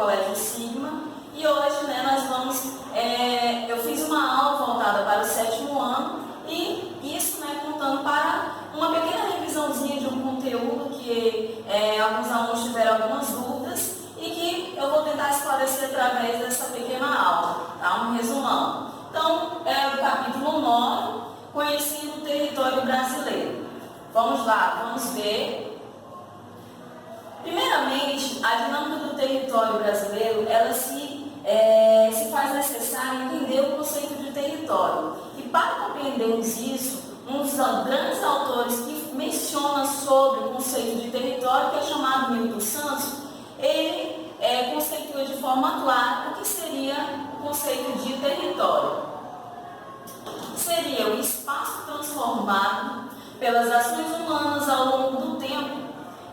Colégio Sigma, e hoje, né, eu fiz uma aula voltada para o 7º ano, e isso, né, contando para uma pequena revisãozinha de um conteúdo que alguns alunos tiveram algumas dúvidas e que eu vou tentar esclarecer através dessa pequena aula, tá? Um resumão. Então, é o capítulo 9, conhecendo o território brasileiro. Vamos lá, vamos ver. Primeiramente, a dinâmica do território brasileiro, ela se faz necessário entender o conceito de território. E para compreendermos isso, um dos grandes autores que menciona sobre o conceito de território, que é chamado Milton Santos, ele conceitua de forma clara o que seria o conceito de território. Seria o espaço transformado pelas ações humanas ao longo do tempo,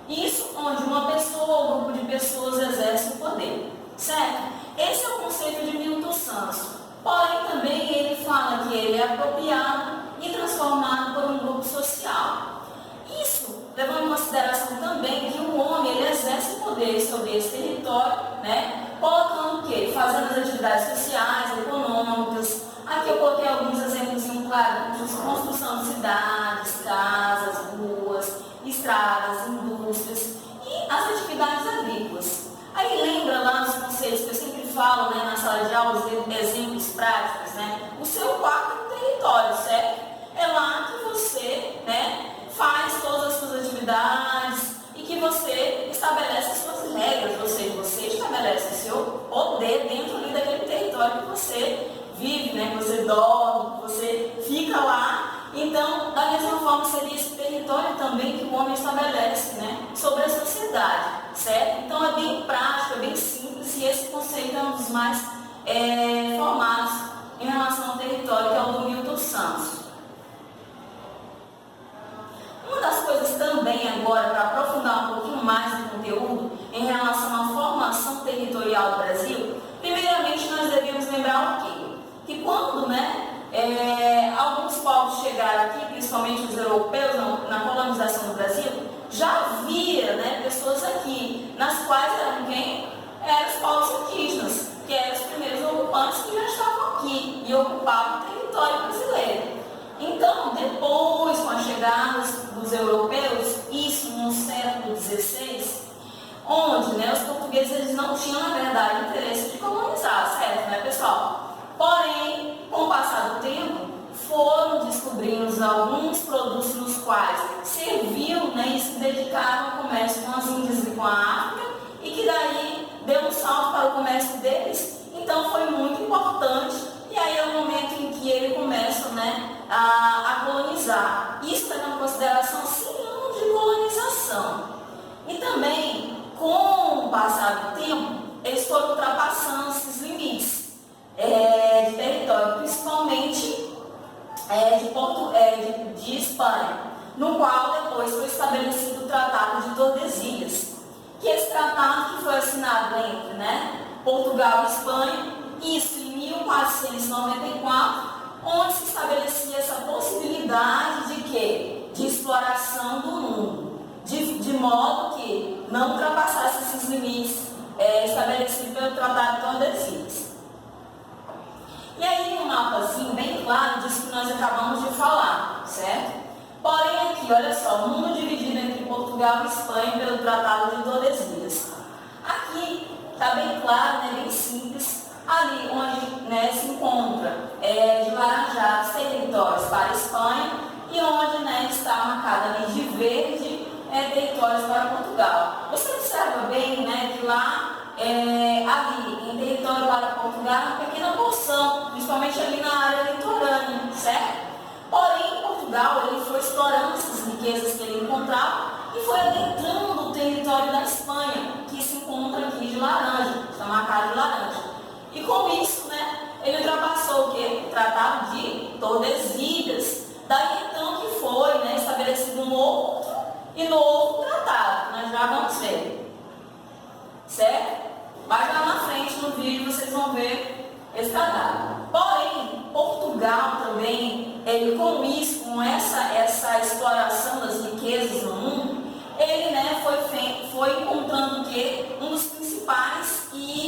isso onde uma pessoa ou grupo de pessoas exerce o poder, certo? Esse é o conceito de Milton Santos. Porém, também ele fala que ele é apropriado e transformado por um grupo social. Isso levando em consideração também que o homem ele exerce o poder sobre esse território, né? Colocando o quê? Fazendo as atividades sociais, econômicas. Aqui eu coloquei alguns exemplos claros de construção de cidades, casas, ruas, estradas, indústrias e as atividades agrícolas. Aí lembra lá dos conceitos que eu sempre falo, né, na sala de aula, os exemplos práticos, né? O seu quarto é um território, certo? É lá que você, né, faz todas as suas atividades e que você estabelece as suas regras, ou seja, você estabelece o seu poder dentro ali daquele território que você vive, né, que você dorme, que você fica lá. Então, da mesma forma, seria esse território também que o homem estabelece, né, sobre a sociedade, certo? Então, é bem prático, é bem simples, e esse conceito é um dos mais formados em relação ao território, que é o do Milton Santos. Uma das coisas também agora, para aprofundar um pouquinho mais o conteúdo em relação à formação territorial do Brasil, primeiramente nós devíamos lembrar o quê? Que quando, né, alguns povos chegaram aqui, principalmente os europeus, na colonização do Brasil, já havia, né, pessoas aqui, nas quais eram quem? Eram os povos indígenas, que eram os primeiros ocupantes que já estavam aqui e ocupavam o território brasileiro. Então, depois, com a chegada dos europeus, isso no século XVI, onde, né, os portugueses eles não tinham, na verdade, interesse de colonizar, certo, né, pessoal? Porém, com o passar do tempo, foram descobrindo alguns produtos nos quais serviam, né, e se dedicaram ao comércio com as Índias e com a África, e que daí deu um salto para o comércio deles. Então, foi muito importante, e aí é o momento em que ele começa, né, a colonizar. Isso leva em consideração 100 anos de colonização. E também, com o passar do tempo, eles foram ultrapassando esses limites de território, principalmente de Espanha, no qual depois foi estabelecido o Tratado de Tordesilhas, que esse tratado que foi assinado entre, né, Portugal e Espanha, isso em 1494, onde se estabelecia essa possibilidade de quê? De exploração do mundo, de modo que não ultrapassasse esses limites estabelecidos pelo Tratado de Tordesilhas. E aí, um mapazinho bem claro disso que nós acabamos de falar, certo? Porém, aqui, olha só, o mundo dividido entre Portugal e Espanha pelo Tratado de Tordesilhas. Aqui está bem claro, né, bem simples, ali onde, né, se encontra de laranjados territórios para a Espanha e onde, né, está marcado ali de verde territórios para Portugal. Você observa bem, né, que lá ali em território para Portugal, uma pequena porção, principalmente ali na área litorânea, certo? Porém, Portugal ele foi explorando essas riquezas que ele encontrava e foi adentrando o território da Espanha, que se encontra aqui de laranja, está marcado de laranja. E com isso, né, ele ultrapassou o quê? O Tratado de Tordesilhas. Daí então que foi, né, estabelecido um outro e novo tratado, nós já vamos ver, certo? Mas lá na frente no vídeo vocês vão ver esse tratado. Porém, Portugal também, ele com isso, com essa exploração das riquezas no mundo, ele, né, foi encontrando que um dos principais e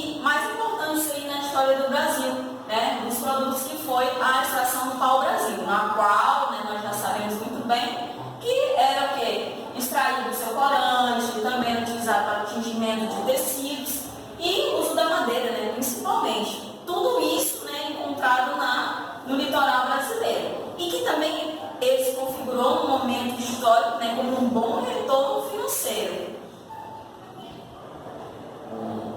tingimento de tecidos e uso da madeira, né, principalmente. Tudo isso, né, encontrado no litoral brasileiro. E que também ele se configurou no momento histórico, né, como um bom retorno financeiro.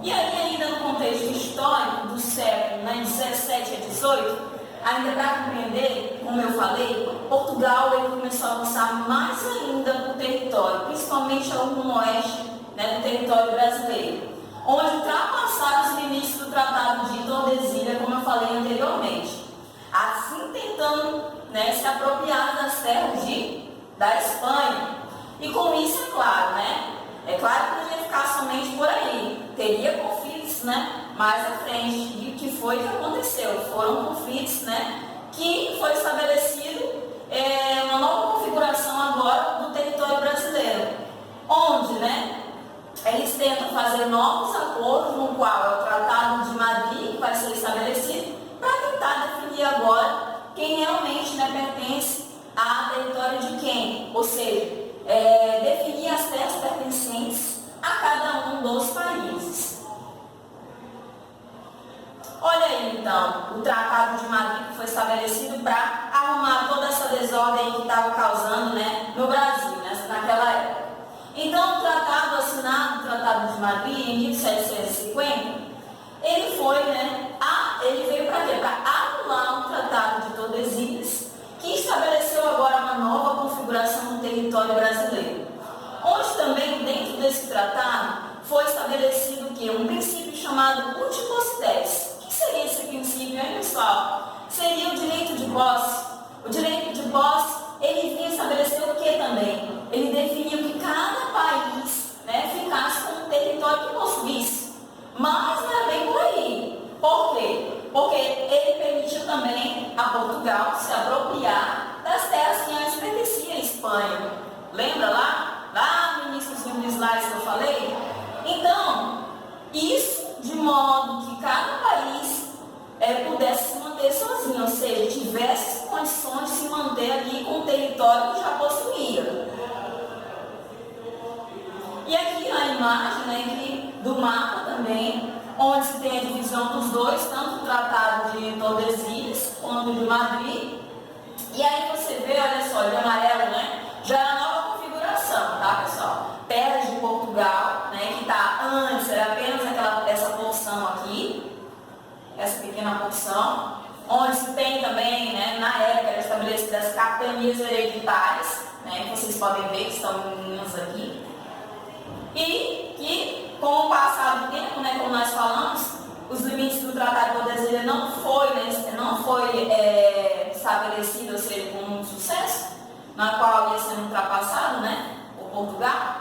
E aí, ainda no contexto histórico do século, né, 17 a 18, ainda para compreender, como eu falei, Portugal ele começou a avançar mais ainda no território, principalmente ao rumo oeste, né, do território brasileiro, onde ultrapassaram os limites do Tratado de Tordesilhas, como eu falei anteriormente, assim tentando, né, se apropriar das terras da Espanha. E com isso, é claro, né? É claro que não ia ficar somente por aí, teria conflitos, né, mais à frente. E o que foi que aconteceu? Foram conflitos, né, que foi estabelecido uma nova configuração agora do território brasileiro, onde, né, eles tentam fazer novos acordos, no qual é o Tratado de Madrid, que vai ser estabelecido, para tentar definir agora quem realmente, né, pertence a território de quem, ou seja, definir as terras pertencentes a cada um dos países. Olha aí, então, o Tratado de Madrid que foi estabelecido para arrumar toda essa desordem que estava causando, né, no Brasil, né, naquela época. Então, o tratado assinado, o Tratado de Madrid, em 1750, ele foi, né, ele veio para quê? Para anular o Tratado de Tordesilhas, que estabeleceu agora uma nova configuração no território brasileiro. Onde também, dentro desse tratado, foi estabelecido o quê? Um princípio chamado Uti-Possidetis. O que seria esse princípio, hein, pessoal? Seria o direito de posse. O direito de posse, ele vinha estabelecer o que também? Ele definia que cada país, né, ficasse com um território que possuísse. Mas não era bem por aí. Por quê? Porque ele permitiu também a Portugal se apropriar das terras que antes pertenciam à Espanha. Lembra lá no início dos slides que eu falei? Então, isso de modo que cada país pudesse se manter sozinho, ou seja, tivesse condições de se manter ali com o território que já possuía. E aqui a imagem, né, do mapa também, onde se tem a divisão dos dois, tanto o Tratado de Tordesilhas quanto o de Madrid. E aí você vê, olha só, de amarelo, né, já é a nova configuração, tá, pessoal? Terras de Portugal, né, que tá antes, era apenas essa porção aqui, essa pequena porção, onde se tem também, né, na época, era estabelecidas as capitanias hereditárias, né, que vocês podem ver que estão meninas aqui. E que, com o passar do tempo, né, como nós falamos, os limites do Tratado de Tordesilhas não foi estabelecido, ou seja, como um sucesso, na qual ia sendo ultrapassado, né, por Portugal.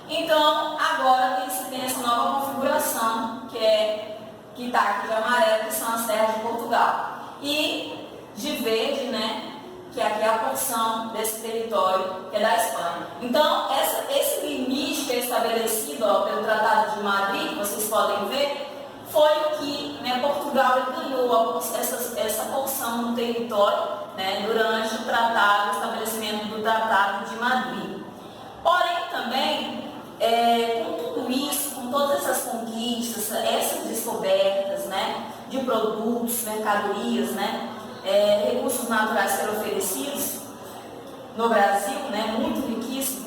Então, agora tem essa nova configuração, que está aqui de amarelo, que são as terras de Portugal. E de verde, né, que aqui é a porção desse território, que é da Espanha. Então, esse limite que é estabelecido pelo Tratado de Madrid, que vocês podem ver, foi o que, né, Portugal ganhou essa porção do território, né, durante o estabelecimento do Tratado de Madrid. Porém, também, com tudo isso, com todas essas conquistas, essas descobertas, né, de produtos, mercadorias, né, recursos naturais que eram oferecidos no Brasil, né, muito riquíssimo,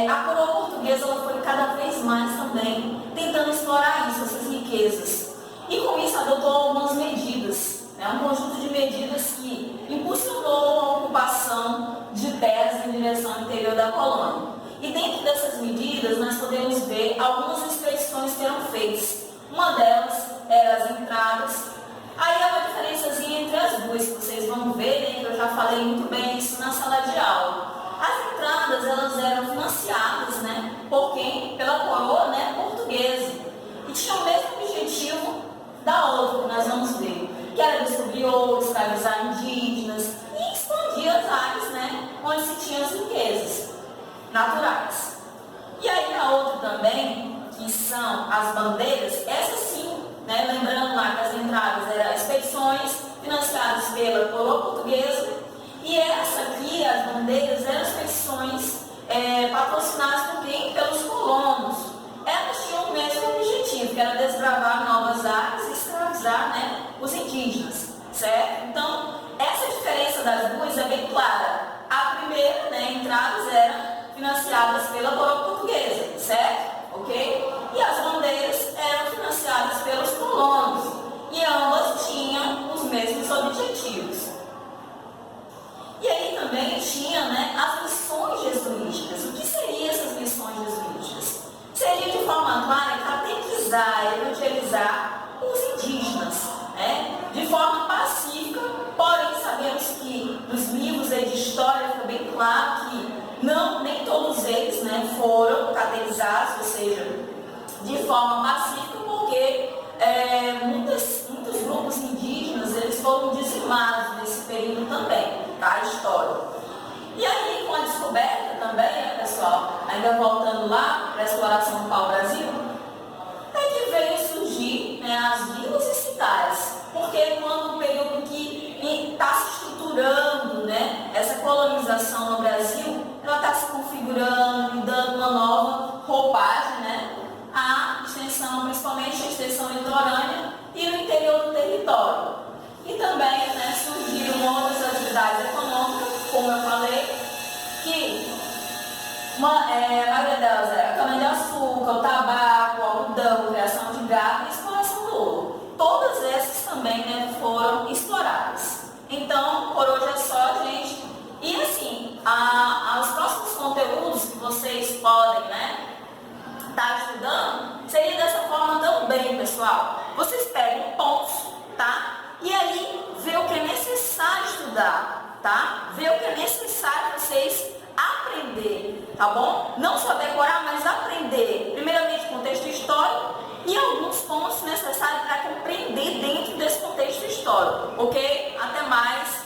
a coroa portuguesa ela foi cada vez mais também tentando explorar isso, essas riquezas. E com isso adotou algumas medidas, né, um conjunto de medidas que impulsionou a ocupação de terras em direção ao interior da colônia. E dentro dessas medidas nós podemos ver algumas expedições que eram feitas. Uma delas era as entradas. Aí há uma diferençazinha entre as duas, que vocês vão ver, né, que eu já falei muito bem isso na sala de aula. As entradas, elas eram financiadas, né, por quem? Pela coroa, né, portuguesa. E tinham o mesmo objetivo da outra, que nós vamos ver, que era descobrir ouro, escravizar indígenas e expandir as áreas, né, onde se tinham as riquezas naturais. E aí a outra também, que são as bandeiras, essas sim, né, lembrando lá que as entradas eram expedições financiadas pela coroa portuguesa, e essa aqui, as bandeiras, eram expedições patrocinadas por quem? Pelos colonos. Era objetivo, que era desbravar novas áreas e escravizar, né, os indígenas, certo? Então, essa diferença das duas é bem clara. A primeira, né, entradas eram financiadas pela coroa portuguesa, certo? Ok? E as bandeiras eram financiadas pelos colonos. E ambas tinham os mesmos objetivos. E aí também tinha, né, as missões jesuíticas. O que seriam essas missões jesuíticas? Seria de forma clara catequizar, evangelizar os indígenas, né, de forma pacífica, porém sabemos que nos livros de história fica bem claro que nem todos eles, né, foram catequizados, ou seja, de forma pacífica, porque muitos grupos indígenas eles foram dizimados nesse período também, tá, histórico. E aí, com a descoberta também, né, pessoal, ainda voltando lá para a exploração do pau-brasil, é que veio surgir, né, as vilas e cidades, porque quando o período que está se estruturando, né, essa colonização no Brasil, ela está se configurando e dando uma nova roupagem, né, à extensão, principalmente a extensão litorânea e no interior do território. E também, né, surgiram outras atividades econômicas, como eu falei, que a maioria delas era cana-de-açúcar, o tabaco, o algodão, criação de gado e exploração do ouro. Todas essas também, né, foram exploradas. Então, por hoje é só, gente. E assim, os próximos conteúdos que vocês podem, né, estar estudando, seria dessa forma também, pessoal. Vocês pegam pontos, tá? E aí, vê o que é necessário estudar, tá? Vê o que é necessário vocês aprender, tá bom? Não só decorar, mas aprender. Primeiramente, contexto histórico e alguns pontos necessários para compreender dentro desse contexto histórico, ok? Até mais!